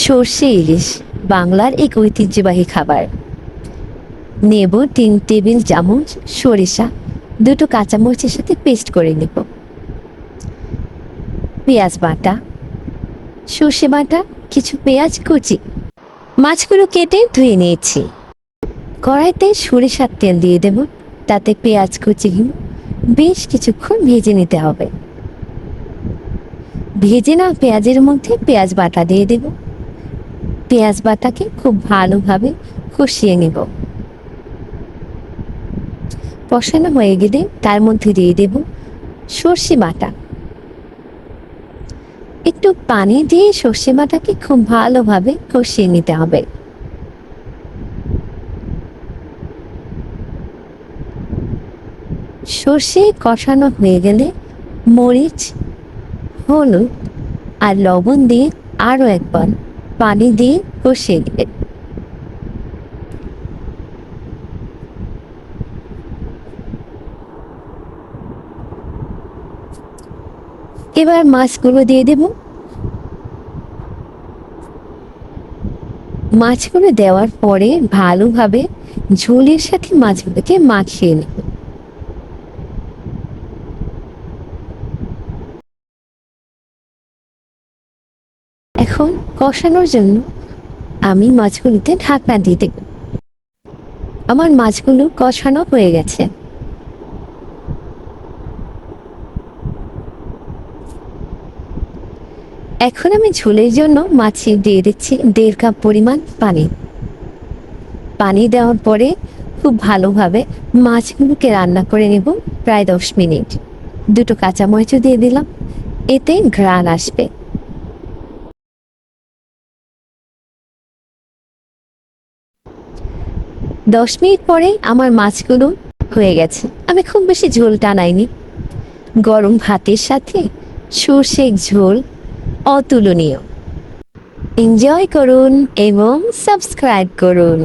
সর্ষে ইলিশ বাংলার এক ঐতিহ্যবাহী খাবার। নেব 3 টেবিল চামচ সরিষা, দুটো কাঁচামরিচের সাথে পেস্ট করে নেব। পেঁয়াজ বাটা, সর্ষে বাটা, কিছু পেঁয়াজ কুচি। মাছগুলো কেটে ধুয়ে নিয়েছি। কড়াইতে সরিষার তেল দিয়ে দেব, তাতে পেঁয়াজ কুচিগুলো বেশ কিছুক্ষণ ভেজে নিতে হবে। ভেজে না পেঁয়াজের মধ্যে পেঁয়াজ বাটা দিয়ে দেব। পেঁয়াজ বাটাকে খুব ভালোভাবে কষিয়ে নেব। কষানো হয়ে গেলে তার মধ্যে দিয়ে দেব সর্ষে বাটা। একটু পানি দিয়ে সর্ষে বাটাকে খুব ভালোভাবে কষিয়ে নিতে হবে। সর্ষে কষানো হয়ে গেলে মরিচ, হলুদ আর লবণ দিয়ে আরও একবার পানি দিয়ে কষিয়ে নেবেন। এবার মাছগুলো দিয়ে দেব। মাছগুলো দেওয়ার পরে ভালোভাবে ঝোলের সাথে মাছগুলোকে মাখিয়ে নেব। এখন কষানোর জন্য আমি মাছগুলোতে ঢাকনা দিয়ে দেব। আমার মাছগুলো কষানো হয়ে গেছে। এখন আমি ঝোলের জন্য মাছে দিয়ে দিচ্ছি 1.5 কাপ পরিমাণ পানি। পানি দেওয়ার পরে খুব ভালোভাবে মাছগুলোকে রান্না করে নেব প্রায় 10 মিনিট। দুটো কাঁচামরিচও দিয়ে দিলাম, এতে ঘ্রাণ আসবে। 10 মিনিট পরে আমার মাছগুলো হয়ে গেছে। আমি খুব বেশি ঝোল টানাইনি। গরম ভাতের সাথে সর্ষে ঝোল অতুলনীয়। এনজয় করুন এবং সাবস্ক্রাইব করুন।